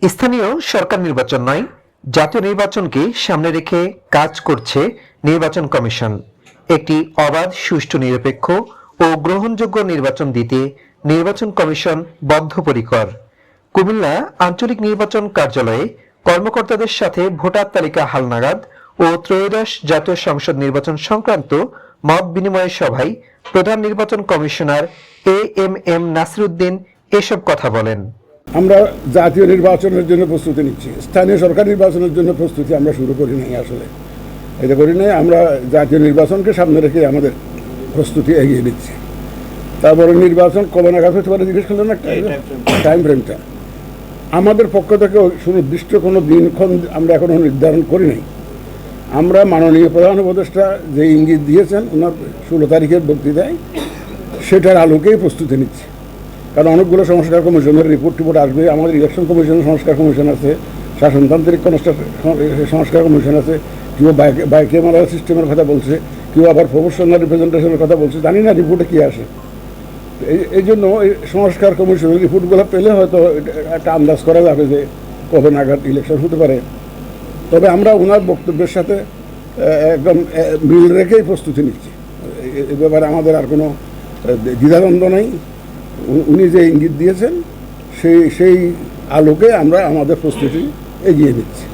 স্থানীয় সরকার নির্বাচন নয়, জাতীয় নির্বাচনকে সামনে রেখে কাজ করছে নির্বাচন কমিশন। একটি অবাধ, সুষ্ঠু, নিরপেক্ষ ও গ্রহণযোগ্য নির্বাচন দিতে নির্বাচন কমিশন বদ্ধপরিকর। কুমিল্লা আঞ্চলিক নির্বাচন কার্যালয়ে কর্মকর্তাদের সাথে ভোটার তালিকা হালনাগাদ ও ত্রয়োদশ জাতীয় সংসদ নির্বাচন সংক্রান্ত মত বিনিময় সভায় প্রধান নির্বাচন কমিশনার এএমএম নাসিরউদ্দিন এসব কথা বলেন। আমরা জাতীয় নির্বাচনের জন্য প্রস্তুতি নিচ্ছি, স্থানীয় সরকার নির্বাচনের জন্য প্রস্তুতি আমরা শুরু করি নাই। আসলে এটা করি নাই, আমরা জাতীয় নির্বাচনকে সামনে রেখে আমাদের প্রস্তুতি এগিয়ে দিচ্ছি। তারপরে নির্বাচন কবে নাগাদ হতে পারে জিজ্ঞেস করলেন, একটা টাইম ফ্রেমটা আমাদের পক্ষ থেকে সুনির্দিষ্ট কোনো দিনক্ষণ আমরা এখনো নির্ধারণ করি নাই। আমরা মাননীয় প্রধান উপদেষ্টা যে ইঙ্গিত দিয়েছেন ওনার 16 তারিখের বক্তৃতায়, সেটার আলোকেই প্রস্তুতি নিচ্ছি। কারণ অনেকগুলো সংস্কার কমিশনের রিপোর্ট আসবে, আমাদের ইলেকশন কমিশনের সংস্কার কমিশন আছে, শাসনতান্ত্রিক সংস্কার কমিশন আছে, কেউ বাইক্যামেরা সিস্টেমের কথা বলছে, কেউ আবার প্রফেশনাল রিপ্রেজেন্টেশনের কথা বলছে। জানি না রিপোর্টে কী আসে। এই জন্য এই সংস্কার কমিশনের রিপোর্টগুলো পেলে হয়তো একটা আন্দাজ করা যাবে যে কবে নাগাদ ইলেকশন হতে পারে। তবে আমরা ওনার বক্তব্যের সাথে একদম মিল রেখেই প্রস্তুতি নিচ্ছি। এ ব্যাপারে আমাদের আর কোনো দ্বিধাদ্বন্দ্ব নেই। উনি যে ইঙ্গিত দিয়েছেন সেই আলোকে আমরা আমাদের প্রস্তুতি এগিয়ে নিচ্ছি।